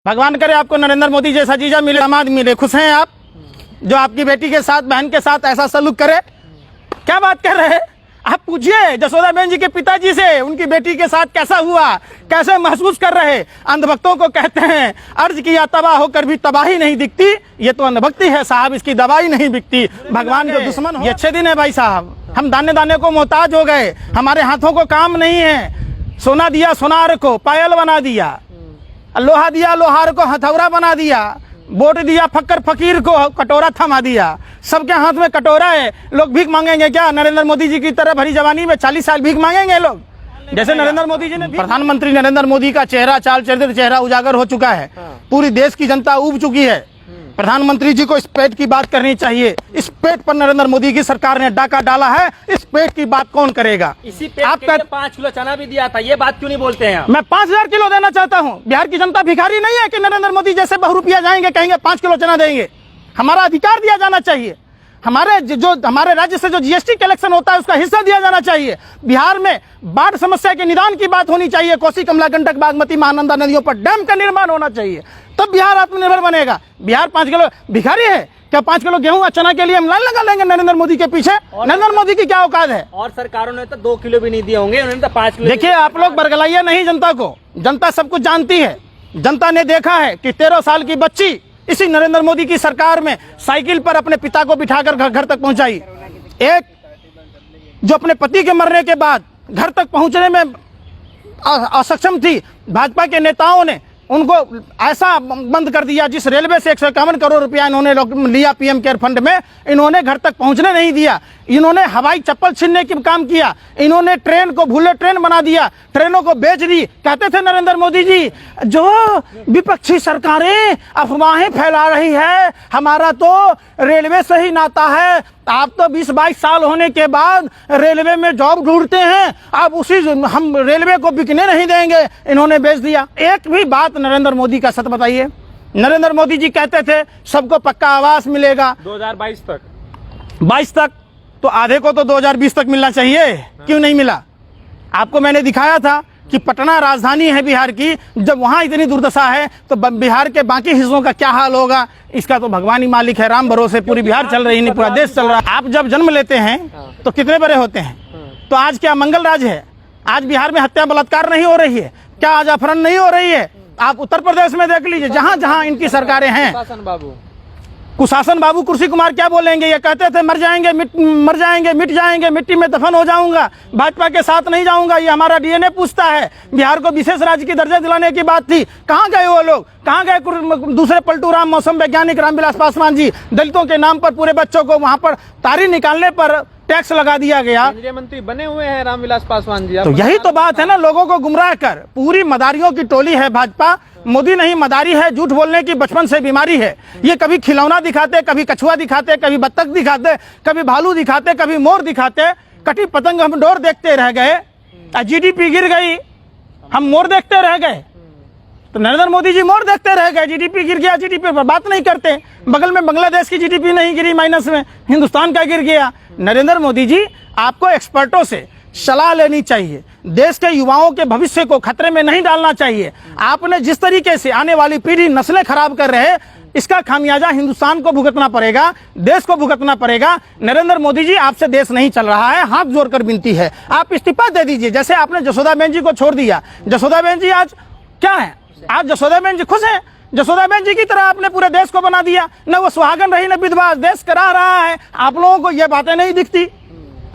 भगवान करे आपको नरेंद्र मोदी जैसा जीजा मिले, दामाद मिले। खुश हैं आप जो आपकी बेटी के साथ, बहन के साथ ऐसा सलूक करे? क्या बात कर रहे हैं आप? पूछिए जसोदाबेन जी के पिताजी से, उनकी बेटी के साथ कैसा हुआ, कैसे महसूस कर रहे? अंधभक्तों को कहते हैं अर्ज किया तबाह होकर भी तबाही नहीं दिखती, ये तो अंधभक्ति है साहब, इसकी दवाई नहीं बिकती। भगवान जो दुश्मन हो। ये अच्छे दिन है भाई साहब, हम दाने दाने को मोहताज हो गए, हमारे हाथों को काम नहीं है। सोना दिया सोनार को पायल बना दिया, लोहा दिया लोहार को हथौड़ा बना दिया, वोट दिया फक्कर फकीर को कटोरा थमा दिया। सबके हाथ में कटोरा है। लोग भीख मांगेंगे क्या? नरेंद्र मोदी जी की तरह भरी जवानी में 40 साल भीख मांगेंगे लोग? जैसे नरेंद्र मोदी जी ने। प्रधानमंत्री नरेंद्र मोदी का चेहरा, चाल चरित्र, चेहरा उजागर हो चुका है। पूरी देश की जनता ऊब चुकी है। प्रधानमंत्री जी को इस पेट की बात करनी चाहिए। इस पेट पर नरेंद्र मोदी की सरकार ने डाका डाला है, इस पेट की बात कौन करेगा? इसी पेट आप के लिए 5 किलो चना भी दिया था, ये बात क्यों नहीं बोलते हैं? मैं 5000 किलो देना चाहता हूँ। बिहार की जनता भिखारी नहीं है कि नरेंद्र मोदी जैसे बहुरूपिया जाएंगे कहेंगे 5 किलो चना देंगे। हमारा अधिकार दिया जाना चाहिए। हमारे राज्य से जो जीएसटी कलेक्शन होता है उसका हिस्सा दिया जाना चाहिए। बिहार में बाढ़ समस्या के निदान की बात होनी चाहिए। कोसी, कमला, गंडक, बागमती, महानंदा नदियों पर डैम का निर्माण होना चाहिए, तब बिहार आत्मनिर्भर बनेगा। बिहार 5 किलो भिखारी है क्या? 5 किलो गेहूं और चना के लिए हम लाइन लगा लेंगे नरेंद्र मोदी के पीछे? नरेंद्र मोदी की क्या औकात है? और सरकारों ने तो 2 किलो भी नहीं दिए होंगे, उन्होंने तो 5 किलो। देखिए आप लोग बरगलाइए नहीं जनता को, जनता सब कुछ जानती है। जनता ने देखा है कि 13 साल की बच्ची इसी नरेंद्र मोदी की सरकार में साइकिल पर अपने पिता को बिठाकर घर तक पहुंचाई। एक जो अपने पति के मरने के बाद घर तक पहुंचने में असक्षम थी, भाजपा के नेताओं ने उनको ऐसा बंद कर दिया। जिस रेलवे से 151 करोड़ रुपया इन्होंने लिया पीएम केयर फंड में, इन्होंने घर तक पहुंचने नहीं दिया। इन्होंने हवाई चप्पल छीनने की काम किया। इन्होंने ट्रेन को बुलेट ट्रेन बना दिया, ट्रेनों को बेच दी। कहते थे नरेंद्र मोदी जी जो विपक्षी सरकारें अफवाहें फैला रही है, हमारा तो रेलवे से ही नाता है। आप तो 20-22 साल होने के बाद रेलवे में जॉब ढूंढते हैं, आप उसी हम रेलवे को बिकने नहीं देंगे। इन्होंने बेच दिया। एक भी बात नरेंद्र मोदी का सच बताइए। नरेंद्र मोदी जी कहते थे सबको पक्का आवास मिलेगा 2022 तक। 22 तक तो आधे को तो 2020 तक मिलना चाहिए। क्यों नहीं मिला? आपको मैंने दिखाया था कि पटना राजधानी है बिहार की, जब वहां इतनी दुर्दशा है तो बिहार के बाकी हिस्सों का क्या हाल होगा? इसका तो भगवान ही मालिक है। राम भरोसे पूरी बिहार चल रही, नहीं पूरा देश चल रहा है। आप जब जन्म लेते हैं तो कितने बड़े होते हैं? तो आज क्या मंगल राज है? आज बिहार में हत्या बलात्कार नहीं हो रही है क्या? आज अपहरण नहीं हो रही है? आप उत्तर प्रदेश में देख लीजिए, जहां जहां इनकी सरकारें हैं। कुशासन बाबू कुर्सी कुमार क्या बोलेंगे? ये कहते थे मर जाएंगे मिट जाएंगे, मिट्टी में दफन हो जाऊंगा, भाजपा के साथ नहीं जाऊंगा। ये हमारा डीएनए पूछता है। बिहार को विशेष राज्य की दर्जा दिलाने की बात थी, कहाँ गए वो लोग? कहाँ गए दूसरे पलटू राम, मौसम वैज्ञानिक रामविलास पासवान जी? दलितों के नाम पर पूरे बच्चों को वहां पर तारी निकालने पर टैक्स लगा दिया गया। केंद्रीय मंत्री बने हुए हैं रामविलास पासवान जी। तो यही तो बात है ना, लोगों को गुमराह कर। पूरी मदारियों की टोली है भाजपा। मोदी नहीं मदारी है। झूठ बोलने की बचपन से बीमारी है। ये कभी खिलौना दिखाते, कभी कछुआ दिखाते, कभी बत्तख दिखाते, कभी भालू दिखाते, कभी मोर दिखाते। कटी पतंग हम डोर देखते रह गए, जीडीपी गिर गई, हम मोर देखते रह गए। तो नरेंद्र मोदी जी मोर देखते रह गए, जीडीपी गिर गया, जीडीपी पर बात नहीं करते। बगल में बांग्लादेश की जीडीपी नहीं गिरी माइनस में, हिंदुस्तान का गिर गया। नरेंद्र मोदी जी आपको एक्सपर्टों से सलाह लेनी चाहिए। देश के युवाओं के भविष्य को खतरे में नहीं डालना चाहिए। आपने जिस तरीके से आने वाली पीढ़ी नस्लें खराब कर रहे, इसका खामियाजा हिंदुस्तान को भुगतना पड़ेगा, देश को भुगतना पड़ेगा। नरेंद्र मोदी जी आपसे देश नहीं चल रहा है, हाथ जोड़कर विनती है आप इस्तीफा दे दीजिए। जैसे आपने जसोदाबेन जी को छोड़ दिया। जसोदाबेन जी आज क्या है? आज जसोदाबेन जी खुश हैं? जसोदाबेन जी की तरह आपने पूरे देश को बना दिया। न वो सुहागन रही, न विधवा, देश करा रहा है। आप लोगों को ये बातें नहीं दिखती।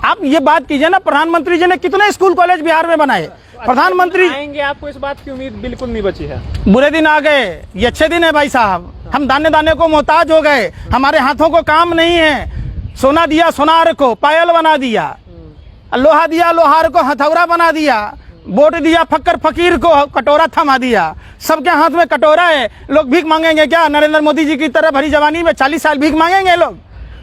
आप ये बात कीजिए ना, प्रधानमंत्री जी ने कितने स्कूल कॉलेज बिहार में बनाए? प्रधानमंत्री आएंगे, आपको इस बात की उम्मीद बिल्कुल नहीं बची है। बुरे दिन आ गए, ये अच्छे दिन है भाई साहब। हम दाने दाने को मोहताज हो गए, हमारे हाथों को काम नहीं है। सोना दिया सोनार को पायल बना दिया, लोहा दिया लोहार को हथौड़ा बना दिया, वोट दिया फक्कर फकीर को कटोरा थमा दिया। सबके हाथ में कटोरा है। लोग भीख मांगेंगे क्या? नरेंद्र मोदी जी की तरह भरी जवानी में 40 साल भीख मांगेंगे लोग?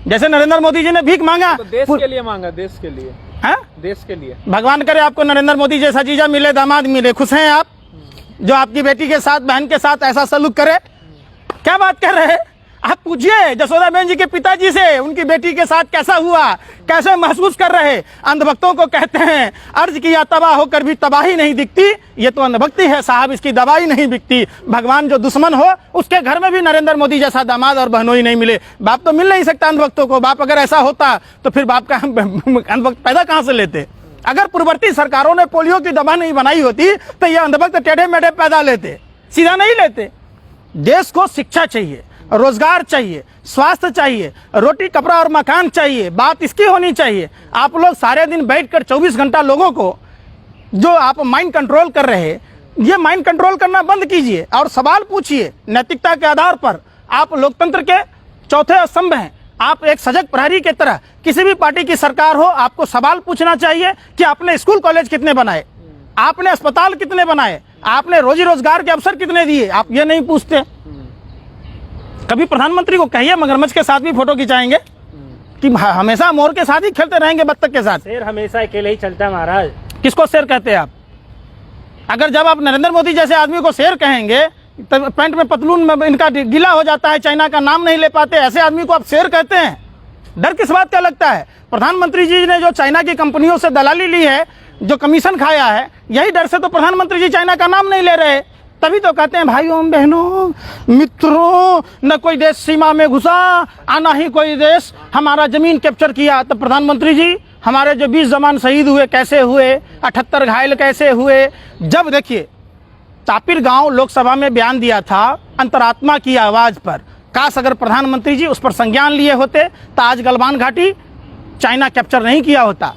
जैसे नरेंद्र मोदी जी ने भीख मांगा, तो देश के लिए मांगा, देश के लिए है? देश के लिए। भगवान करे आपको नरेंद्र मोदी जैसा जीजा मिले, दामाद मिले। खुश हैं आप जो आपकी बेटी के साथ, बहन के साथ ऐसा सलूक करे? क्या बात कर रहे हैं आप पूछिए जसोदाबेन जी के पिताजी से, उनकी बेटी के साथ कैसा हुआ, कैसे महसूस कर रहे। अंधभक्तों को कहते हैं अर्ज किया तबाह होकर भी तबाही नहीं दिखती, ये तो अंधभक्ति है साहब, इसकी दवाई नहीं बिकती। भगवान जो दुश्मन हो उसके घर में भी नरेंद्र मोदी जैसा दामाद और बहनोई नहीं मिले। बाप तो मिल नहीं सकता अंधभक्तों को। बाप अगर ऐसा होता तो फिर बाप का अंधभक्त पैदा कहां से लेते। अगर पूर्ववर्ती सरकारों ने पोलियो की दवा नहीं बनाई होती तो ये अंधभक्त टेढ़े मेढ़े पैदा लेते, सीधा नहीं लेते। देश को शिक्षा चाहिए, रोजगार चाहिए, स्वास्थ्य चाहिए, रोटी कपड़ा और मकान चाहिए। बात इसकी होनी चाहिए। आप लोग सारे दिन बैठकर 24 घंटा लोगों को जो आप माइंड कंट्रोल कर रहे हैं, ये माइंड कंट्रोल करना बंद कीजिए और सवाल पूछिए नैतिकता के आधार पर। आप लोकतंत्र के चौथे स्तंभ हैं। आप एक सजग प्रहरी की तरह, किसी भी पार्टी की सरकार हो, आपको सवाल पूछना चाहिए कि आपने स्कूल कॉलेज कितने बनाए, आपने अस्पताल कितने बनाए, आपने रोजी रोजगार के अवसर कितने दिए। आप ये नहीं पूछते। कभी प्रधानमंत्री को कहिए मगरमच्छ के साथ भी फोटो खिंचाएंगे कि हमेशा मोर के साथ ही खेलते रहेंगे, बत्तख के साथ। शेर हमेशा अकेले ही चलता है महाराज। किसको शेर कहते हैं आप? अगर जब आप नरेंद्र मोदी जैसे आदमी को शेर कहेंगे, तब पैंट में पतलून में इनका गीला हो जाता है, चाइना का नाम नहीं ले पाते, ऐसे आदमी को आप शेर कहते हैं। डर किस बात का लगता है? प्रधानमंत्री जी ने जो चाइना की कंपनियों से दलाली ली है, जो कमीशन खाया है, यही डर से तो प्रधानमंत्री जी चाइना का नाम नहीं ले रहे। तभी तो कहते हैं भाइयों बहनों मित्रों, न कोई देश सीमा में घुसा, आना ही कोई देश हमारा जमीन कैप्चर किया। तो प्रधानमंत्री जी हमारे जो 20 जवान शहीद हुए कैसे हुए, 78 घायल कैसे हुए। जब देखिए तापिर गांव लोकसभा में बयान दिया था अंतरात्मा की आवाज पर, काश अगर प्रधानमंत्री जी उस पर संज्ञान लिए होते तो आज गलवान घाटी चाइना कैप्चर नहीं किया होता।